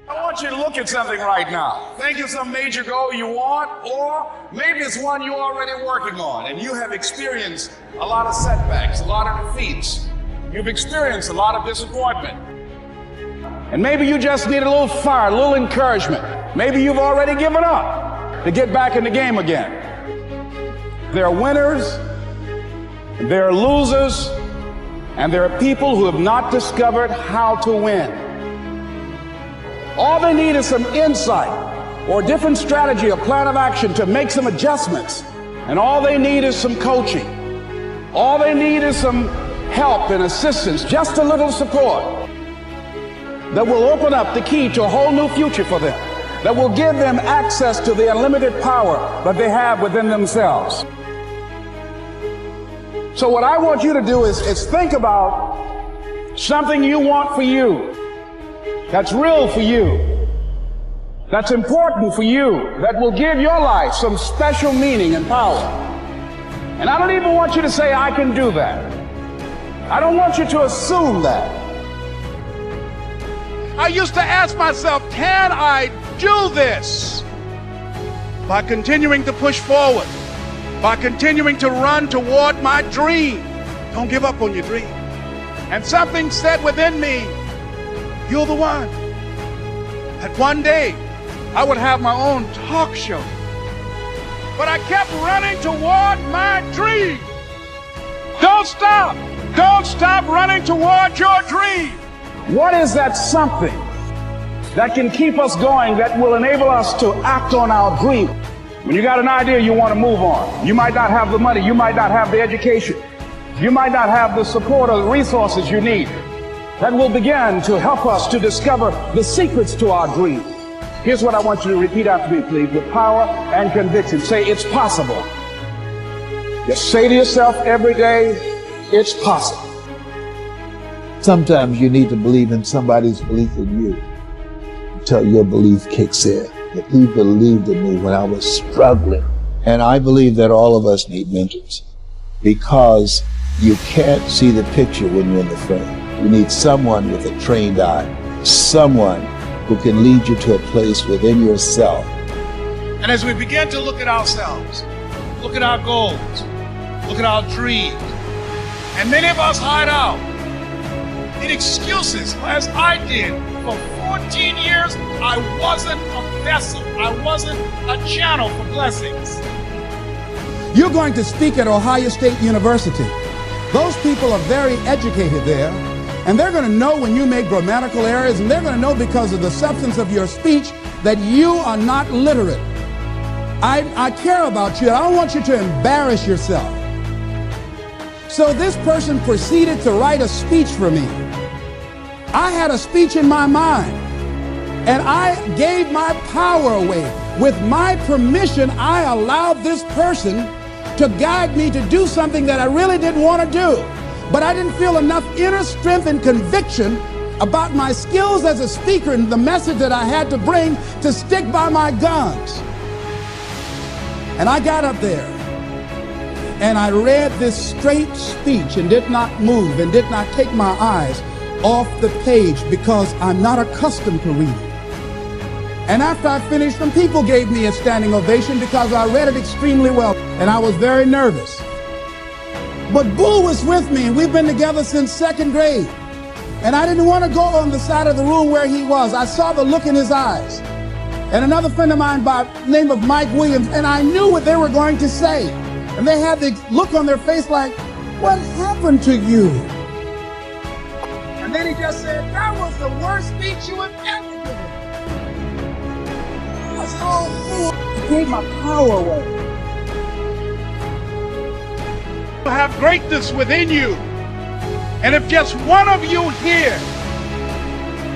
I want you to look at something right now. Think of some major goal you want, or maybe it's one you're already working on and you have experienced a lot of setbacks, a lot of defeats. You've experienced a lot of disappointment. And maybe you just need a little fire, a little encouragement. Maybe you've already given up to get back in the game again. There are winners, there are losers, and there are people who have not discovered how to win. All they need is some insight or a different strategy, a plan of action to make some adjustments. And all they need is some coaching. All they need is some help and assistance, just a little support that will open up the key to a whole new future for them, that will give them access to the unlimited power that they have within themselves. So what I want you to do is think about something you want for you, that's real for you, that's important for you, that will give your life some special meaning and power. And I don't even want you to say, I can do that. I don't want you to assume that. I used to ask myself, can I do this? By continuing to push forward, by continuing to run toward my dream. Don't give up on your dream. And something said within me, you're the one. That one day I would have my own talk show. But I kept running toward my dream. Don't stop. Don't stop running toward your dream. What is that something that can keep us going, that will enable us to act on our dream? When you got an idea you want to move on, you might not have the money, you might not have the education, you might not have the support or the resources you need. That will begin to help us to discover the secrets to our dream. Here's what I want you to repeat after me, please, with power and conviction. Say, it's possible. Just say to yourself every day, it's possible. Sometimes you need to believe in somebody's belief in you until your belief kicks in. That he believed in me when I was struggling. And I believe that all of us need mentors, because you can't see the picture when you're in the frame. You need someone with a trained eye, someone who can lead you to a place within yourself. And as we begin to look at ourselves, look at our goals, look at our dreams, and many of us hide out in excuses, as I did. For 14 years, I wasn't a vessel. I wasn't a channel for blessings. You're going to speak at Ohio State University. Those people are very educated there, and they're going to know when you make grammatical errors, and they're going to know because of the substance of your speech that you are not literate. I care about you. I don't want you to embarrass yourself. So this person proceeded to write a speech for me. I had a speech in my mind, and I gave my power away. With my permission, I allowed this person to guide me to do something that I really didn't want to do. But I didn't feel enough inner strength and conviction about my skills as a speaker and the message that I had to bring to stick by my guns. And I got up there, and I read this straight speech and did not move and did not take my eyes off the page, because I'm not accustomed to reading. And after I finished, some people gave me a standing ovation because I read it extremely well, and I was very nervous. But Boo was with me, and we've been together since second grade. And I didn't want to go on the side of the room where he was. I saw the look in his eyes. And another friend of mine by the name of Mike Williams, and I knew what they were going to say. And they had the look on their face like, what happened to you? And then he just said, that was the worst speech you have ever given. I was so full. I gave my power away. You have greatness within you. And if just one of you here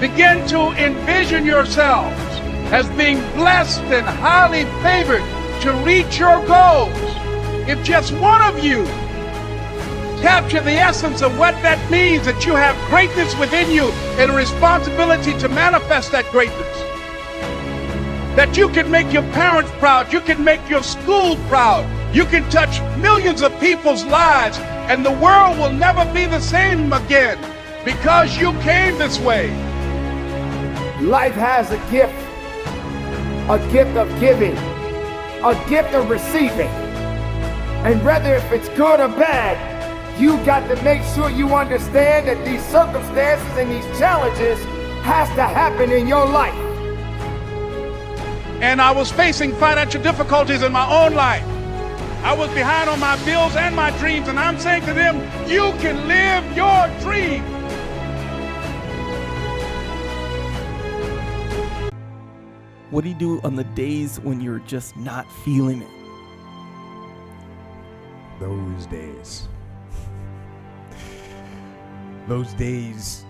begin to envision yourselves as being blessed and highly favored to reach your goals, if just one of you capture the essence of what that means, that you have greatness within you and a responsibility to manifest that greatness, that you can make your parents proud, you can make your school proud, you can touch millions of people's lives, and the world will never be the same again because you came this way. Life has a gift of giving, a gift of receiving. And whether if it's good or bad, you got to make sure you understand that these circumstances and these challenges has to happen in your life. And I was facing financial difficulties in my own life. I was behind on my bills and my dreams, and I'm saying to them, you can live your dream. What do you do on the days when you're just not feeling it? Those days. Those days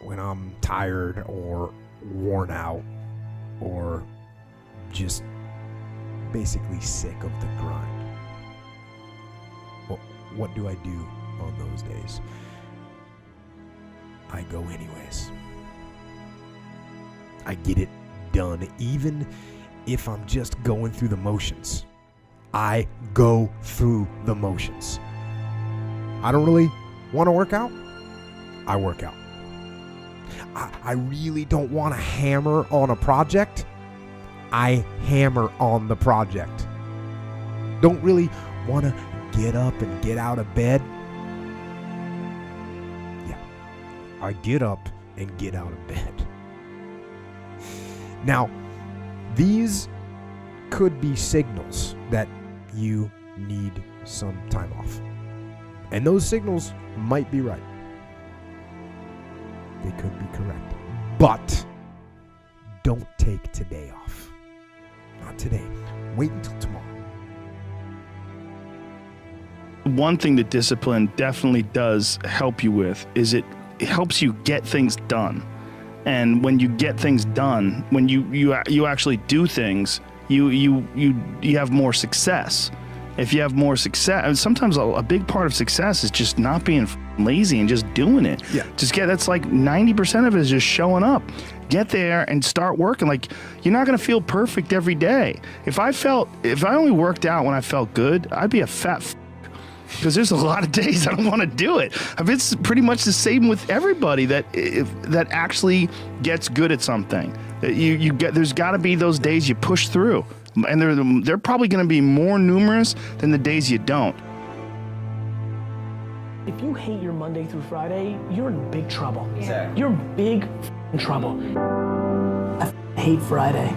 when I'm tired or worn out or just basically sick of the grind. Well, what do I do on those days? I go anyways. I get it done, even if I'm just going through the motions. I go through the motions. I don't really want to work out. I work out. I really don't want to hammer on a project. I hammer on the project. Don't really want to get up and get out of bed. Yeah, I get up and get out of bed. Now, these could be signals that you need some time off. And those signals might be right. They could be correct. But don't take today off. Not today. Wait until tomorrow. One thing that discipline definitely does help you with is it helps you get things done. And when you get things done, when you actually do things, you have more success. If you have more success, and sometimes a big part of success is just not being lazy and just doing it. Yeah. That's like 90% of it is just showing up. Get there and start working. Like, you're not going to feel perfect every day. If I only worked out when I felt good, I'd be a fat because there's a lot of days I don't want to do it. It's pretty much the same with everybody that actually gets good at something. There's got to be those days you push through, and they're probably going to be more numerous than the days you don't. If you hate your Monday through Friday, you're in big trouble. Exactly. You're big trouble. I hate Friday.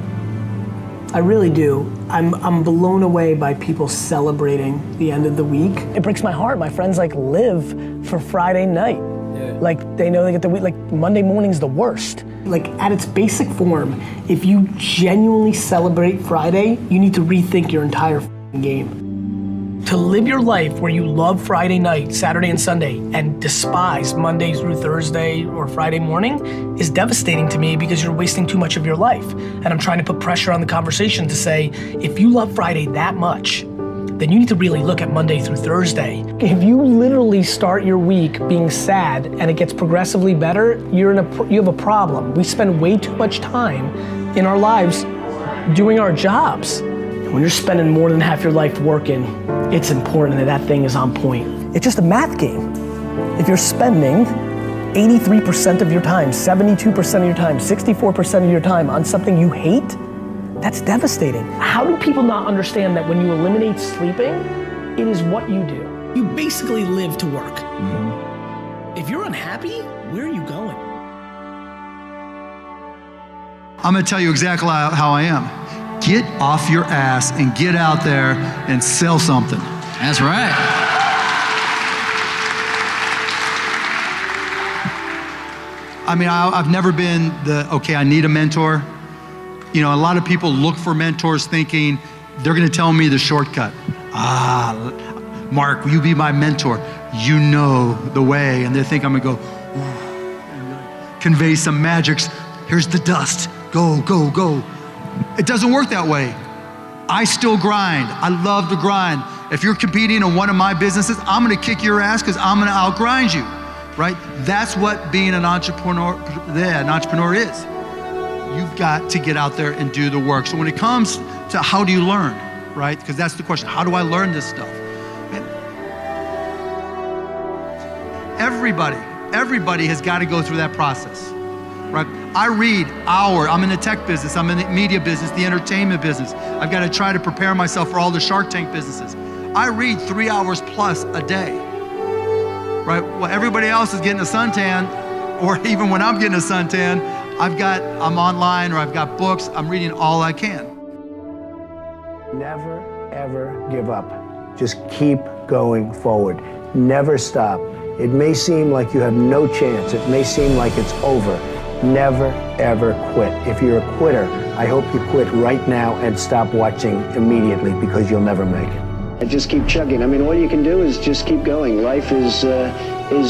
I really do. I'm blown away by people celebrating the end of the week. It breaks my heart. My friends live for Friday night. Yeah. They know they get the week, Monday morning's the worst. At its basic form, if you genuinely celebrate Friday, you need to rethink your entire game. To live your life where you love Friday night, Saturday and Sunday, and despise Monday through Thursday or Friday morning is devastating to me because you're wasting too much of your life. And I'm trying to put pressure on the conversation to say, if you love Friday that much, then you need to really look at Monday through Thursday. If you literally start your week being sad and it gets progressively better, you have a problem. We spend way too much time in our lives doing our jobs. When you're spending more than half your life working, it's important that thing is on point. It's just a math game. If you're spending 83% of your time, 72% of your time, 64% of your time on something you hate, that's devastating. How do people not understand that when you eliminate sleeping, it is what you do? You basically live to work. Mm-hmm. If you're unhappy, where are you going? I'm gonna tell you exactly how I am. Get off your ass and get out there and sell something. That's right. I mean, I've never been I need a mentor. A lot of people look for mentors thinking they're gonna tell me the shortcut. Mark, will you be my mentor? You know the way. And they think I'm gonna go, convey some magics. Here's the dust, go, go, go. It doesn't work that way. I still grind. I love to grind. If you're competing in one of my businesses, I'm gonna kick your ass because I'm gonna outgrind you, right? That's what being an entrepreneur is. You've got to get out there and do the work. So when it comes to how do you learn, right? Because that's the question, how do I learn this stuff? And everybody has got to go through that process, right? I read I'm in the tech business, I'm in the media business, the entertainment business. I've got to try to prepare myself for all the Shark Tank businesses. I read 3 hours plus a day, right? Well, everybody else is getting a suntan, or even when I'm getting a suntan, I'm online or I've got books, I'm reading all I can. Never, ever give up. Just keep going forward. Never stop. It may seem like you have no chance. It may seem like it's over. Never, ever quit. If you're a quitter, I hope you quit right now and stop watching immediately, because you'll never make it. And just keep chugging. I mean, all you can do is just keep going. Life is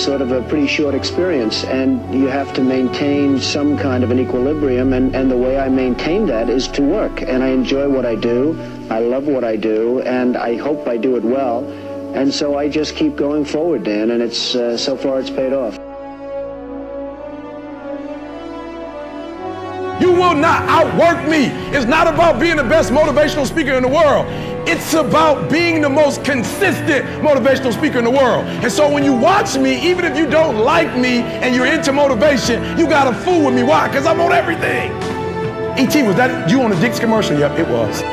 sort of a pretty short experience, and you have to maintain some kind of an equilibrium, and the way I maintain that is to work. And I enjoy what I do. I love what I do, and I hope I do it well. And so I just keep going forward, Dan, and it's so far it's paid off. You will not outwork me. It's not about being the best motivational speaker in the world. It's about being the most consistent motivational speaker in the world. And so when you watch me, even if you don't like me and you're into motivation, you gotta fool with me. Why? Because I'm on everything. E.T., was that you on the Dix commercial? Yep, it was.